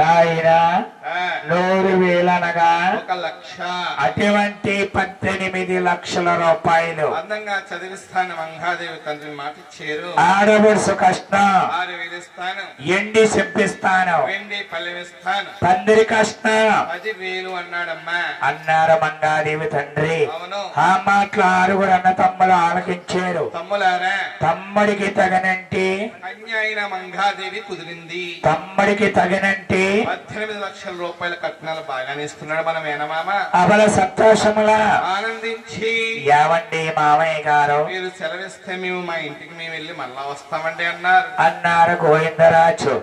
నాయన 100,000 అనగా 1,00,000. అటువంటి 18 లక్షల రూపాయలు అందంగా చదివిస్తాను మంగాదేవి తండ్రి మాట ఇచ్చారు. ఆడబడుసు కష్టం 6,000 ఇస్తాను. ఎండి చెప్పిస్తాను వెండి పల్లెమిస్తాను. పందిరి కష్టం 10,000 అన్నాడమ్మా అన్నారు మంగాదేవి తండ్రి. అవును. ఆ మాటలు 6 అన్న తమ్ముడు ఆలకించారు. తమ్ములారా తమ్ముడికి తగనంటే కన్య అయిన మంగాదేవి కుదిరింది. తమ్ముడికి తగినంటే 18 లక్షల రూపాయల కట్నాలు బాగానే ఇస్తున్నాడు మన మేనమామ. అవల సంతోషములా ఆనందించి యావండి మామయ్య గారు మీరు సెలవిస్తే మేము మా ఇంటికి మేము వెళ్ళి మళ్ళా వస్తామండి అన్నారు. అన్నారు గోవిందరాజు.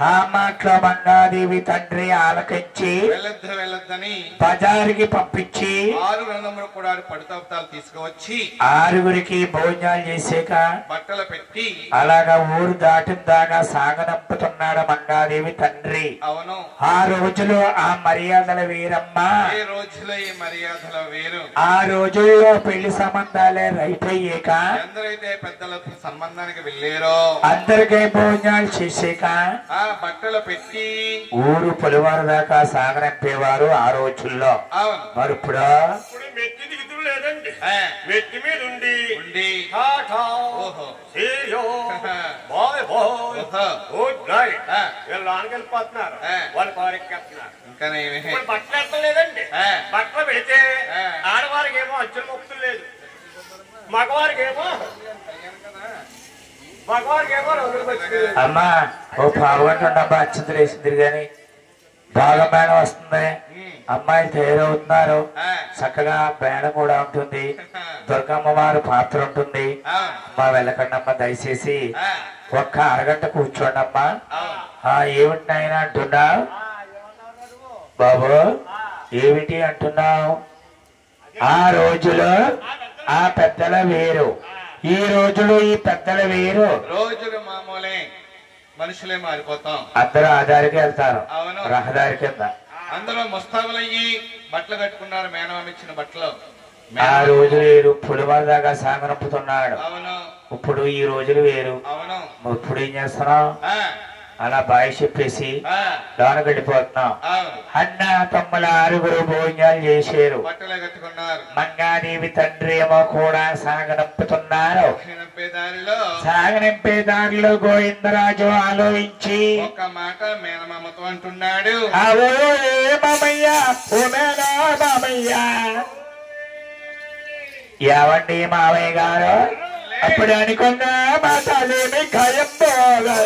ఆ మాటలో మంగాదేవి తండ్రి ఆలకించి వెళ్ళొద్దని బజారుకి పంపించి 6 రంగములు కూడా పడుతాలు తీసుకువచ్చి 6గురికి భోజనాలు చేసాక బట్టలు పెట్టి అలాగా ఊరు దాటిన దాకా సాగనంపుతున్నాడు మంగాదేవి తండ్రి. అవును. ఆ రోజులో ఆ మర్యాదల వేరమ్మా. ఏ రోజులో ఈ మర్యాదల వేరు. ఆ రోజుల్లో పెళ్లి సంబంధాలే రైట్ అయ్యాక ఎందరైతే పెద్దలకు సంబంధానికి వెళ్ళారో అందరికీ భోజనాలు చేసాక ఆ బట్టలు పెట్టి ఊరు పొలివారు దాకా సాగనంపేవారు ఆ రోజుల్లో. అవును. మరి ఇప్పుడు మెట్టి దిగుతులు లేదండి. ఆ, మెట్టి మీద ఉండి ఉండి టాటా ఓహో సీయో బాయ్ బాయ్ ఓహో గుడ్ నైట్ ఆ, వీళ్ళు లోనికి వెళ్ళిపోతున్నారు. ఆ. వాళ్ళు కారెక్కేస్తున్నారు. ఇంకా నేమే ఇప్పుడు బట్టలు ఎత్తలేదండి. ఆ. బట్టలు పెడితే ఆ. ఆడవారికి ఏమో అచ్చులు మొక్కులు లేదు, మగవారికి ఏమో రోజులు వచ్చింది. అమ్మా ఓ పావుగంట ఉండబ్బా అచ్చింతలు వేసింది గాని బాగా మేడం వస్తుంది. అమ్మాయిలు తయారవుతున్నారు. ఆ, చక్కగా మేడం కూడా ఉంటుంది. దుర్గమ్మ వారు పాత్ర ఉంటుంది. అవును. అమ్మా వెళ్ళకండి అమ్మా దయచేసి ఆ, ఒక్క అరగంట కూర్చోండి అమ్మా. అవును. ఏమిటి నాయన అంటున్నావు బాబు? ఏమిటి అంటున్నావు? ఆ రోజులో ఆ పెద్దల వేరు, ఈ రోజులో ఈ పెద్దల వేరు. రోజులు మామూలే, మనుషులే మారిపోతాం. అందరూ ఆధారికి వెళ్తారు అవును. రహదారి కింద. అందరూ ముస్తాబులయ్యి బట్టలు కట్టుకున్నారు మేనమామ ఇచ్చిన బట్టలు. ఆ రోజులు వేరు, పులివారి దాకా సాగనంపుతున్నాడు. అవును. ఇప్పుడు ఈ రోజులు వేరు. అవును. ఇప్పుడు ఏం చేస్తున్నావు? ఆ, అలా బాయ్ చెప్పేసి ఆ, లోనకి వెళ్ళిపోతున్నాం. అవును. అన్న తమ్ముల 6 భోజనాలు చేశారు. బట్టలే కట్టుకున్నారు. మంగాదేవి తండ్రి ఏమో కూడా సాగనంపుతున్నారు. నంపే దారిలో సాగనంపే దారిలో గోవిందరాజు ఆలోచించి ఒక మాట మేనమామతో అంటున్నాడు. అవో ఏ మామయ్య, ఓ మేనా మామయ్య. ఏవండి మామయ్య గారు? అప్పుడు అనుకున్నా మాటలేమి ఖాయం పోగా.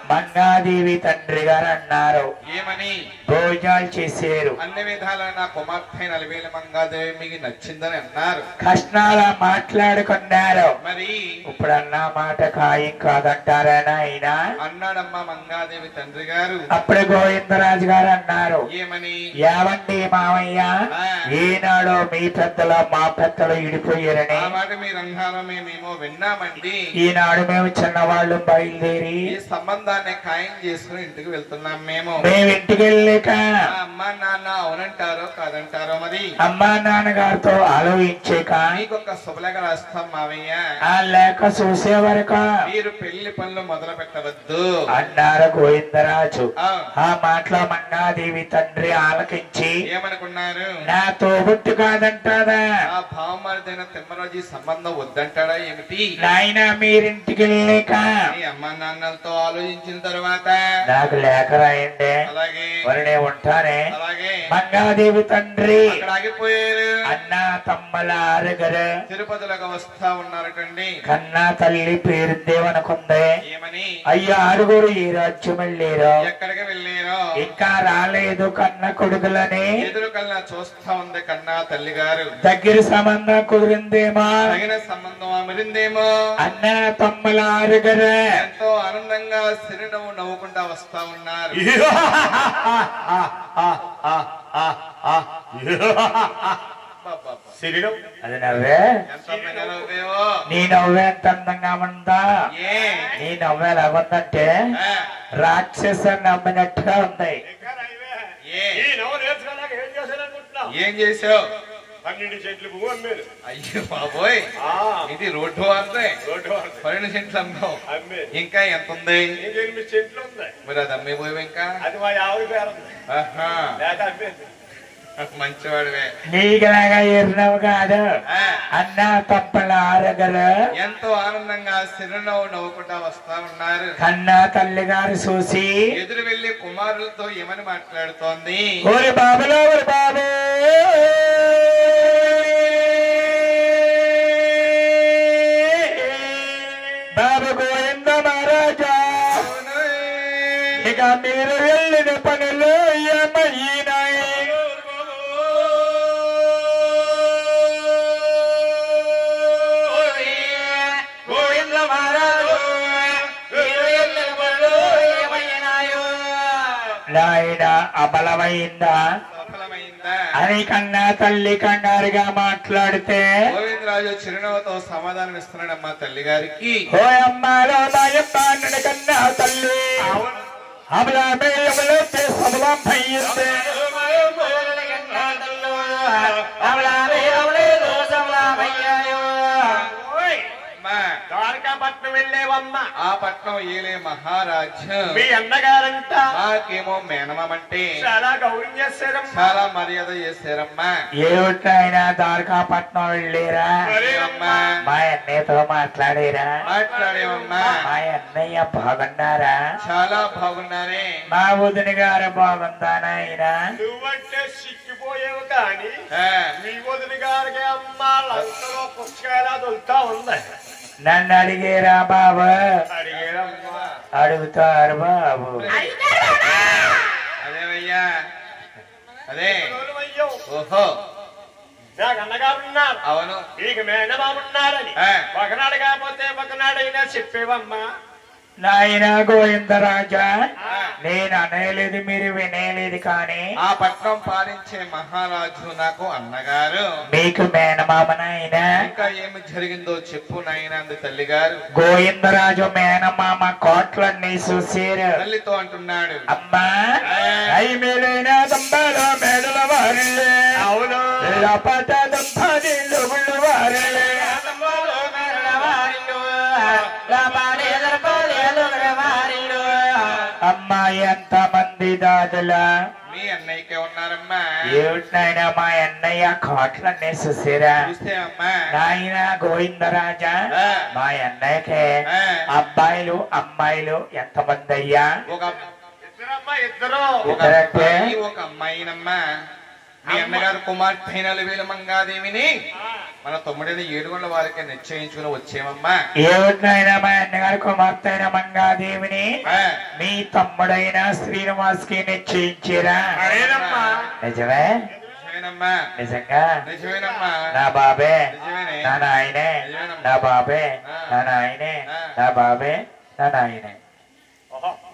మంగాదేవి తండ్రి గారు అన్నారు. ఏమని? భోజనాలు చేశారు. అన్ని విధాల నా కుమార్తె 40,000 మంగాదేవి మీకు నచ్చిందని అన్నారు. కష్టాల మాట్లాడుకున్నారు. మరి ఇప్పుడు అన్న మాట ఖాయం కాదంటారా ఆయన? అన్నాడమ్మా మంగాదేవి తండ్రి గారు. అప్పుడు గోవిందరాజు గారు అన్నారు. ఏమని? ఏవండి మామయ్య, ఈనాడు మీ పెద్దలు మా పెద్దలు ఇడిపోయారని ఆ మాట మీ రంగాలో మేమేమో విన్నామండి. ఈనాడు మేము చిన్నవాళ్ళు బయలుదేరి ఈ సంబంధాన్ని ఖాయం చేసుకుని ఇంటికి వెళ్తున్నాం. మేము ఇంటికి వెళ్ళాక అమ్మా నాన్న అవునంటారో కాదంటారో మరి అమ్మా నాన్నగారితో ఆలోచించాక మీకొక శుభలేఖ రాస్తాం మావయ్య. ఆ లేఖ చూసే వరకు మీరు పెళ్లి పనులు మొదలు పెట్టవద్దు అన్నారు గోవిందరాజు. అవును. ఆ మాటలో మంగాదేవి తండ్రి ఆలకించి ఏమనుకున్నారు? నా తోబుట్టు కాదంటారా? ఆ భావమరిదైన తిమ్మరాజు సంబంధం వద్దంటాడా ఏమిటి? నాయన మీరింటికి వెళ్ళాక మీ అమ్మా నాన్నలతో ఆలోచించిన తర్వాత నాకు లేఖ రాయండి, అలాగే మరి నేను ఉంటానే. అలాగే మంగాదేవి తండ్రి అక్కడ ఆగిపోయారు. అన్న తమ్మల 6 తిరుపతిలోకి వస్తా ఉన్నారటండి. కన్నా తల్లి పేరుందేమనుకుంది. ఏమని? అయ్యో 6 ఈ రాజ్యం వెళ్ళారు, ఎక్కడికి వెళ్ళారో ఇంకా రాలేదు కన్న కొడుకులని. ఎదురు కల్లా చూస్తా ఉంది కన్నా తల్లి గారు. దగ్గర సంబంధం కుదిరిందేమో, తగిన సంబంధం అమరిందేమో. అన్న తమ్మల 6 ఎంతో ఆనందంగా సిరినవ్వు నవ్వుకుంటా వస్తా ఉన్నారు. శరీరం అది నవ్వే. ఎంత అందంగా నవ్వేవో. నీ నవ్వే ఎంత అందంగా ఉందా? ఏ నీ నవ్వే ఎలాగుందంటే ఆ, రాక్షస నమ్మినట్టుగా ఉంది. ఏ ఈ నవ్వు నేర్చుకోలేక ఏం చేశారనుకుంటున్నావు? ఏం చేసావు? 12 సెంట్లు భూమి అమ్మారు. అయ్యో బాబోయ్, ఇది రోడ్డు వారిదే. 12 సెంట్లు అమ్మావు. ఇంకా ఎంత ఉంది? 8 సెంట్లు ఉంది. మరి అది అమ్మిపోయావు ఇంకా? అది మా ఆవిడ పేరు ఉంది. మంచివాడివే. నీకులాగా ఎర్రవు కాదు అన్న తప్పల ఆరగలు ఎంతో ఆనందంగా చిరునవ్వు నవ్వుకుంటా వస్తా ఉన్నారు. కన్నా తల్లి గారు చూసి ఎదురు వెళ్లి కుమారులతో ఏమని మాట్లాడుతోంది? ఓరి బాబులో ఓరి బాబు, బాబు గోవింద మహారాజా, ఇక మీరు వెళ్ళిన పనులు ఏమయ్యినాయి? గోవింద మహారాజు, నాయన అబలమైందా అని కన్నా తల్లి కంగారుగా మాట్లాడితే గోవిందరాజు చిరునవ్వుతో సమాధానం ఇస్తున్నాడమ్మా తల్లి గారికి. ఓ అమ్మాలో నాయమ్మ కన్నా తల్లి అబలమేయములో సబలం అయ్యింది. ద్వారకాపట్నం వెళ్ళేవమ్మా. ఆ పట్నం ఏలే మహారాజ్యం. మీ అన్నగారంట నాకేమో మేనమంటే చాలా గౌరవం చేశారమ్మా, చాలా మర్యాద చేశారమ్మా. ఏమిటైనా ద్వారకాపట్నం వెళ్ళేరా? అమ్మా మా అన్నయ్యతో మాట్లాడేరా? మాట్లాడేవమ్మా. మా అన్నయ్య బాగున్నారా? చాలా బాగున్నారే. మా వదిన గారు బాగుందా నాయన? నువ్వంటే సిక్కిపోయేవు కానీ మీ వదిన గారికి అమ్మ లంకలో పుస్తకాలు దొరుకుతా ఉంది. నన్ను అడిగేరా బాబు? అడిగారమ్మా. అడుగుతారు బాబు. అదేవయ్యా, అదే. అయ్యో, ఓహో, నాకు అన్నగారు ఉన్నారు, అవును. మీకు మేనమామ ఉన్నారని ఒకనాడు కాకపోతే ఒకనాడైనా చెప్పేవమ్మా. నాయన గోవిందరాజా, నేను అనేలేదు మీరు వినేలేదు కానీ ఆ పట్నం పాలించే మహారాజు నాకు అన్నగారు. మీకు మేనమామ నాయన. ఇంకా ఏమి జరిగిందో చెప్పు నాయన అంది తల్లి గారు. గోవిందరాజు మేనమామ కోట్లన్నీ చూసారు. తల్లితో అంటున్నాడు, అమ్మా అయి మేలైన దంబాలో మేడల వారిల్లే, అవును, లపట దంపదిల్లు వారిల్లే, అమ్మాయి ఎంత మంది దాదులా? మీ అన్నయ్యకే ఉన్నారమ్మా. ఏమిటినైనా మా అన్నయ్య కోట్లన్నీ చూసారా? చూస్తే అమ్మా నాయన గోవిందరాజా, మా అన్నయ్యకే అబ్బాయిలు అమ్మాయిలు ఎంతమంది అయ్యా? ఒక ఇద్దరు ఒక అబ్బాయి, ఒక అమ్మాయినమ్మా. మీ అన్నగారు కుమార్తె నలువేల మంగాదేవిని మన తమ్ముడైన ఏడుగొండ వారికి నిశ్చయించుకుని వచ్చేమమ్మా. ఏమిటినైనా మా అన్నగారు కుమార్తె అయిన మంగాదేవిని మీ తమ్ముడైన శ్రీనివాస్ కి నిశ్చయించారా? నిజమే? నిజమేనమ్మా. నిజంగా? నిజమేనమ్మా. నా బాబే, నిజమేనే. నా నాయనే, నా బాబే, నా నాయనే, నా బాబే, నా నాయనే.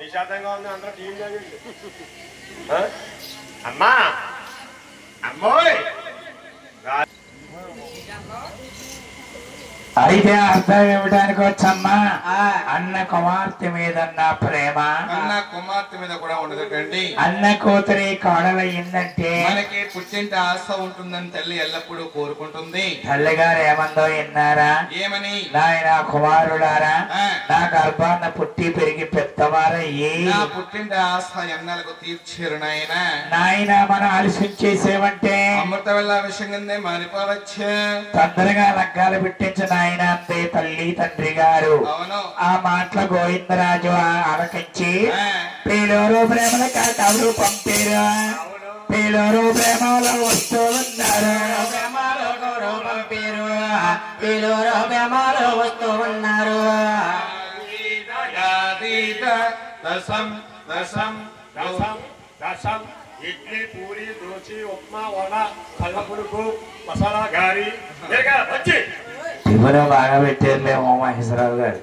నిశాంతంగా ఉంది, అందరూ టీం అమ్మా. అమ్మోయ్, అయితే అర్థం ఇవ్వడానికి వచ్చమ్మా, అన్న కుమార్తె మీద నా ప్రేమ అన్న కుమార్తె మీద కూడా ఉండదండి. అన్న కూతురి కోడలయ్యిందంటే మనకి పుట్టింటి ఆశ ఉంటుందని తల్లి ఎల్లప్పుడూ కోరుకుంటుంది. తల్లిగారు ఏమందో విన్నారా? ఏమని? నాయన కుమారుడారా, నా గర్భాన్న పుట్టి పెరిగి పెద్దవారయ్యి నా పుట్టింటి ఆశ ఎన్నాలకు తీర్చారు నాయన. నాయన మనం ఆలస్యం చేసేవంటే అమృత వెళ్ళ విషయం కిందే మారిపోవచ్చు. తొందరగా లగ్గాలు పెట్టించిన ఆయన అంతే తల్లి తండ్రి గారు. అవును. ఆ మాటల గోవిందరాజు ఆలకించి పేలూరు ప్రేమల కవరు పంపారు. పేలూరు ప్రేమలో వస్తూ ఉన్నారు. పేలూరు ప్రేమలో వస్తూ ఉన్నారు. దశం దశం దశం దశం ఇడ్లీ, పూరి, దోశ, ఉప్మా, వడ, కళ్ళ పులుపు, మసాలా గారి వచ్చి టిఫిన్ బాగా పెట్టారులేమో మహేశ్వరరావు గారు.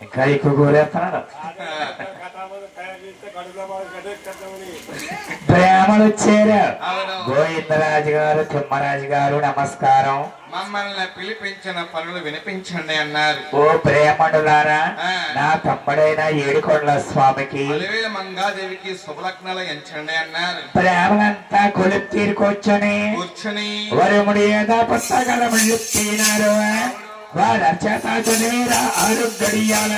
ఇంకా ఎక్కువ కూరేస్తున్నాడు. బ్రాహ్మణులు వచ్చారు. అవును. గోవిందరాజు గారు, తిమ్మరాజు గారు నమస్కారం. మమ్మల్ని పిలిపించిన పనులు వినిపించండి అన్నారు. ఓ బ్రాహ్మణులారా, నా తమ్ముడైన ఏడుకొండల స్వామికి అలివేల మంగాదేవికి శుభలగ్నాలు ఎంచండి అన్నారు. బ్రాహ్మణంతా కొలుపు తీరుకొచ్చని కూర్చుని వరుముడి ఏదో పుస్తకాలు తిన్నారు. వారి చేత చదివేరా ఆరు గడియాల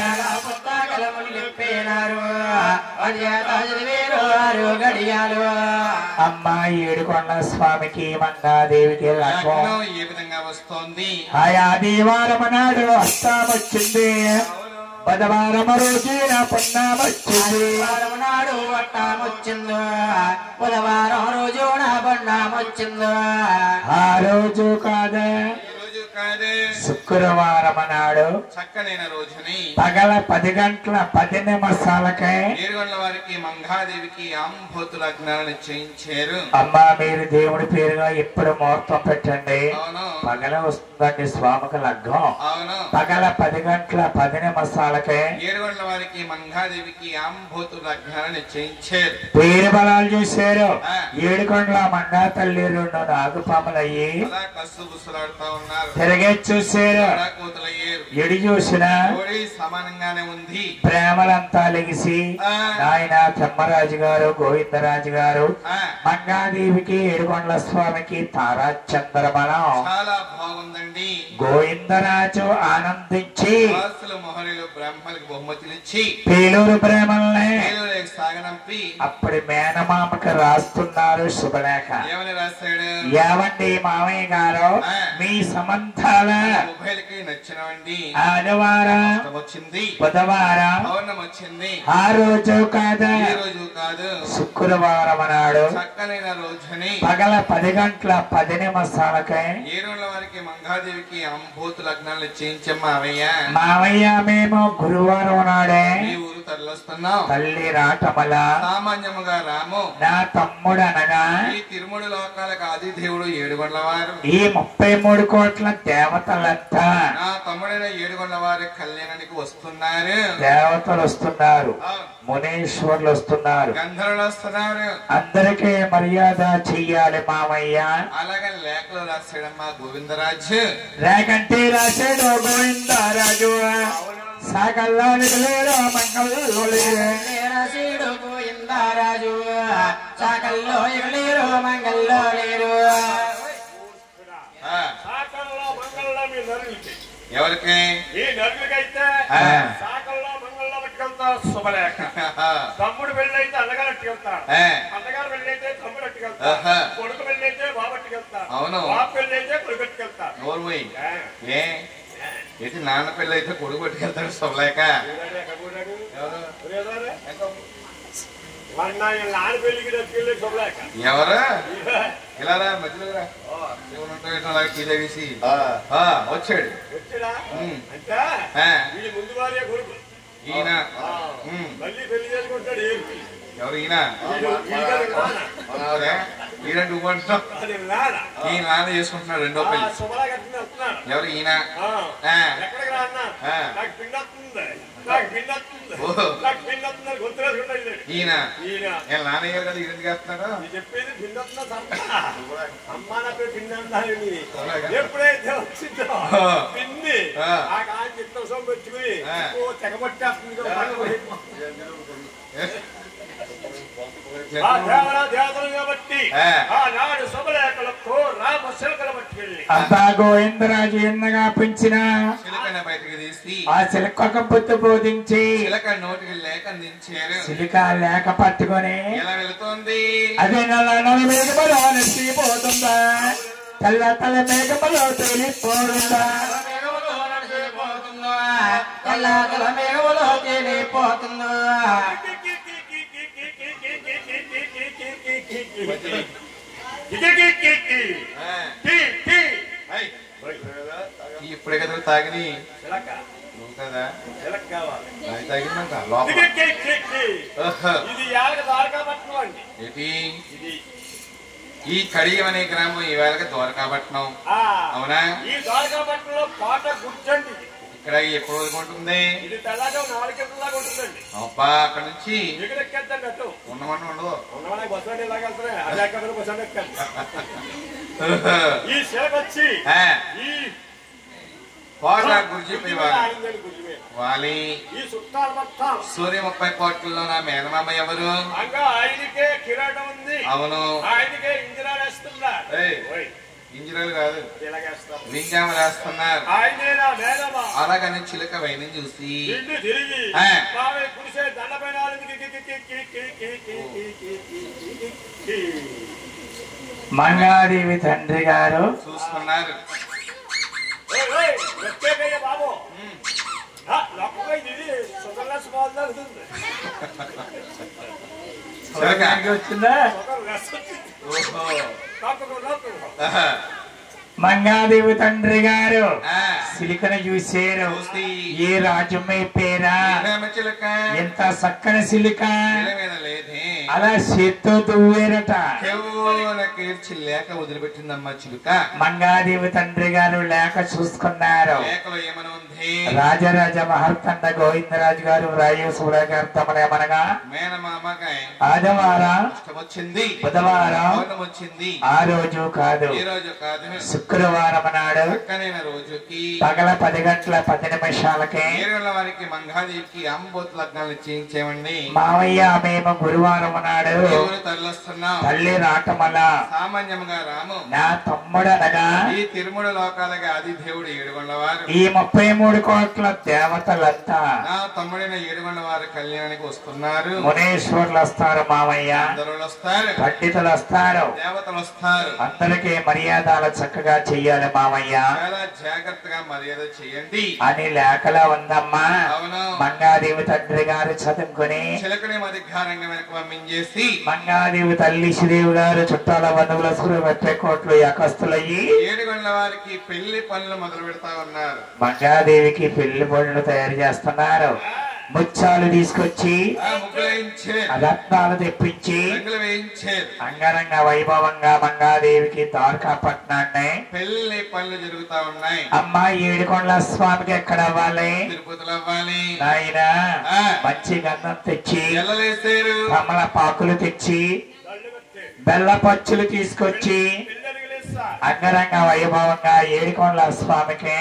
అమ్మా ఏడుకొండల స్వామికి మంగాదేవికి లగ్నం ఏ విధంగా వస్తోంది? ఆయా దీవారం నాడు అష్టామొచ్చింది. బుధవారం రోజున పున్నామొచ్చింది. నాడు వట్టామొచ్చిందో, బుధవారం రోజున బొన్నామొచ్చిందో. ఆ రోజు కాదే, శుక్రవారం నాడు చక్కనైన రోజుని పగల 10 గంటల 10 నిమిషాలకై ఏడుగొండల వారికి మంగాదేవికి ఆంభోతు లగ్నాలను నిశ్చయించారు. అమ్మా మీరు దేవుడి పేరుగా ఇప్పుడు ముహూర్తం పెట్టండి. అవును. పగల వస్తుందండి స్వామికి లగ్నం. అవును. పగల 10 గంటల 10 నిమిషాలకై ఏడుగొండల వారికి మంగాదేవికి ఆంభోతు లగ్నాలను నిశ్చయించారు. పేరు బలాలు చూశారు. ఏడుకొండల మంగా తల్లి 2 నాగుపాములయ్యి అలా కస్సు బుస్సులాడుతా ఉన్నారు. తిరిగే చూశారు. కూతులయ్యారు. ఎడి చూసిన సమానంగానే ఉంది. ప్రేమలంతా లెగిసి నాయన తిమ్మరాజు గారు, గోవిందరాజు గారు మంగాదేవికి ఏడుకొండల స్వామికి తారా చంద్రబలం చాలా బాగుందండి. గోవిందరాజు ఆనందించి మొహరీలు బ్రాహ్మణులకు బహుమతులు ఇచ్చి పేలూరు ప్రేమల్ని సాగనంపి అప్పుడు మేనమామకి రాస్తున్నారు శుభలేఖ. ఏమని రాశాడు? ఏమండి మామయ్య గారు, మీ సంబంధాల ఉభయలకి నచ్చినవండి. ఆదివారం వచ్చింది, బుధవారం పౌర్ణం వచ్చింది. ఆ రోజు కాదు, ఈ రోజు కాదు, శుక్రవారం నాడు చక్కనైన రోజుని పగల 10 గంటల 10 నిమిషాలకై ఏడుగొండల వారికి మంగాదేవికి అంబోతు లగ్నాలు చేయించాం మావయ్య. మావయ్య మేము గురువారం నాడే ఈ ఊరు తరలిస్తున్నాం. తల్లి రాటమల సామాన్యముగా రాము నా తమ్ముడు అనగా ఈ తిరుమల లోకాలకు ఆది దేవుడు ఏడుగొండల వారు. ఈ 33 కోట్ల దేవతలంతా నా తమ్ముడైన ఏడుగొండల వారి కళ్యాణానికి వస్తున్నారు. దేవతలు వస్తున్నారు, మునీశ్వర్లు వస్తున్నారు, గంధర్వులు వస్తున్నారు. అందరికీ మర్యాద చెయ్యాలి మామయ్య. అలాగే లేఖలు రాశాడమ్మా గోవిందరాజు. రేకంటే రాశాడు గోవిందరాజు. సాగల్లానికి లేరు మంగళ రాశీడు గోవిందరాజు, సాకల్లో ఎగలేరు మంగల్లో లేరు. ఎవరికి? ఈ నరులకైతే సాకల్లో మంగళలో పట్టుకెళ్తా శుభలేఖ. తమ్ముడు వెళ్ళైతే అన్నగారు అట్టుకెళ్తాడు, అన్నగారు వెళ్ళైతే తమ్ముడు అట్టుకెళ్తాడు, కొడుకు వెళ్ళైతే బాబు అట్టుకెళ్తాడు, అవును, బాబు పెళ్ళైతే కొడుకు అట్టుకెళ్తాడు. ఏంటి నాన్న పెళ్ళి అయితే కొడుకు పట్టుకెళ్తాడు శుభలేఖ? నాన్న పెళ్లికి అట్టుకెళ్ళే శుభలేఖ. ఎవరు? ఇలా రా మధ్యలో రా. వచ్చాడు. వచ్చాడా అంటే ముందు వారే కొడుకు ఈయన మళ్ళీ పెళ్లి చేసుకుంటాడు. ఎవరు ఈయన? ఈయన నువ్వంటున్నావు. ఈ నాన్న చేసుకుంటున్నాడు రెండో పెళ్లి. ఎవరు ఈయన? ఎక్కడికి రా అన్నా, నాకు పిండి వస్తుంది, నాకు పిండి వస్తుంది, నాకు పిండి వస్తుంది గుర్తులేసుకుంటా. ఈయన నాన్నయ్యారు కదా, ఈయన ఎందుకు వేస్తున్నాడు? చెప్పేది పిండి వస్తుంది. అమ్మా నా పేరు పిండి అంటారు. ఎప్పుడైతే వచ్చిందో పిండి ఆ కాలం చిత్తం పెట్టుకుని తెగబట్టేస్తుంది. అంతా గోవిందరాజు ఎన్నగా పెంచిన బయటకు తీసి ఆ చిలక బుద్ధి బోధించి నోటికి లేక అందించారు. చిలిక లేక పట్టుకొని ఎలా వెళుతోంది? అదే నల్ల మేఘములో నడిచిపోతుందా, తెల్ల తల మేఘములో తేలిపోతుందా, తెల్ల తల మేఘములో తేలిపోతుందా. ఇప్పుడే కదా తాగిని కదా తాగిందంట లోపల. ఏంటి ఈ కడియం అనే గ్రామం ఈ వేళకి ద్వారకాపట్నం. అవునా? ఈ ద్వారకాపట్నంలో కోట గుర్చండి. ఇక్కడ ఎప్పుడు ఉంటుంది ఇది తెల్లగా 4 గంటలాగా ఉంటుందండి. అబ్బా అక్కడ నుంచి ఎక్కడెక్కేద్దండి అటు ఉండమని ఉండదు ఉన్నవాళ్ళకి బస్ స్టాండ్ ఇలాగ వెళ్తున్నాయి. అది ఎక్కడ బస్ స్టాండ్ ఎక్కాలి. ఈ సేవ వచ్చి ఈ కోట గురించి వాలి ఈ చుట్టాలు మొత్తం సూర్య 30 కోట్లలో నా మేనమామ ఎవరు? ఆయనకే కిరాటం ఉంది. అవును ఆయనకే ఇంజనీర్ వేస్తున్నారు. ఇంజనీర్ కాదు లింగామ వేస్తున్నారు. అలాగని చిలక వైన చూసి తిరిగి కురిసే దండపైన మంగాదేవి తండ్రి గారు చూసుకున్నారు. బాబు వచ్చిందా? మంగాదేవి తండ్రి గారు సిలికను చూసారు. ఏ రాజమ్మ పేరా ఎంత చక్కని సిలిక అలా చేత్తో దువ్వేరట. లేక వదిలిపెట్టిందమ్మా చిలుక. మంగాదేవి తండ్రి గారు లేక చూసుకున్నారు. రాజరాజ మహర్తండ గోవిందరాజు గారు రాజేశ్వర గారు తమనేమనగా ఆదివారం వచ్చింది బుధవారం వచ్చింది ఆ రోజు కాదు శుక్రవారం నాడు రోజుకి పగల 10 గంటల 10 నిమిషాలకి వారికి మంగాదేవికి అంబోత్ లగ్నాలు చేయించేవండి. మావయ్య మేము గురువారం నాడు తరలిస్తున్నాం. తల్లి రాటమల సామాన్యంగా రాము నా తమ్ముడు అనగా ఈ తిరుమల లోకాలకి ఆది దేవుడు ఏడుగొండవారు. ఈ 33 కోట్ల దేవతలంతా నా తమ్ముడైన ఏడుగొండవారి కళ్యాణానికి వస్తున్నారు. మునేశ్వర్లు వస్తారు మావయ్య, వస్తారు, పండితులు వస్తారు, దేవతలు వస్తారు. అందరికీ మర్యాదలు చక్కగా చెయ్యాలి మావయ్య. చాలా జాగ్రత్తగా మర్యాద చేయండి అని లేఖలా ఉందమ్మా. అవును మంగాదేవి తండ్రి గారు చదువుకుని చిలకని మధికారంగా వెనక పంపించేసి మంగాదేవి తల్లి శ్రీదేవి గారు చుట్టాల బంధువుల 30 కోట్లు యకస్తులయ్యి ఏడుగొండల వారికి పెళ్లి పనులు మొదలు పెడతా ఉన్నారు. మంగాదేవికి పెళ్లి పనులు తయారు చేస్తున్నారు. ముత్యాలు తీసుకొచ్చి రత్నాలు తెప్పించి అంగరంగ వైభవంగా మంగాదేవికి ద్వారకాపట్నాన్ని పెళ్లి పనులు జరుగుతా ఉన్నాయి. అమ్మా ఏడుకొండల స్వామికి ఎక్కడ అవ్వాలి? తిరుపతిలో అవ్వాలి. ఆయన మంచి గంధం తెచ్చి కమల పాకులు తెచ్చి బెల్ల పచ్చులు తీసుకొచ్చి అంగరంగ వైభవంగా ఏడుకొండల స్వామికి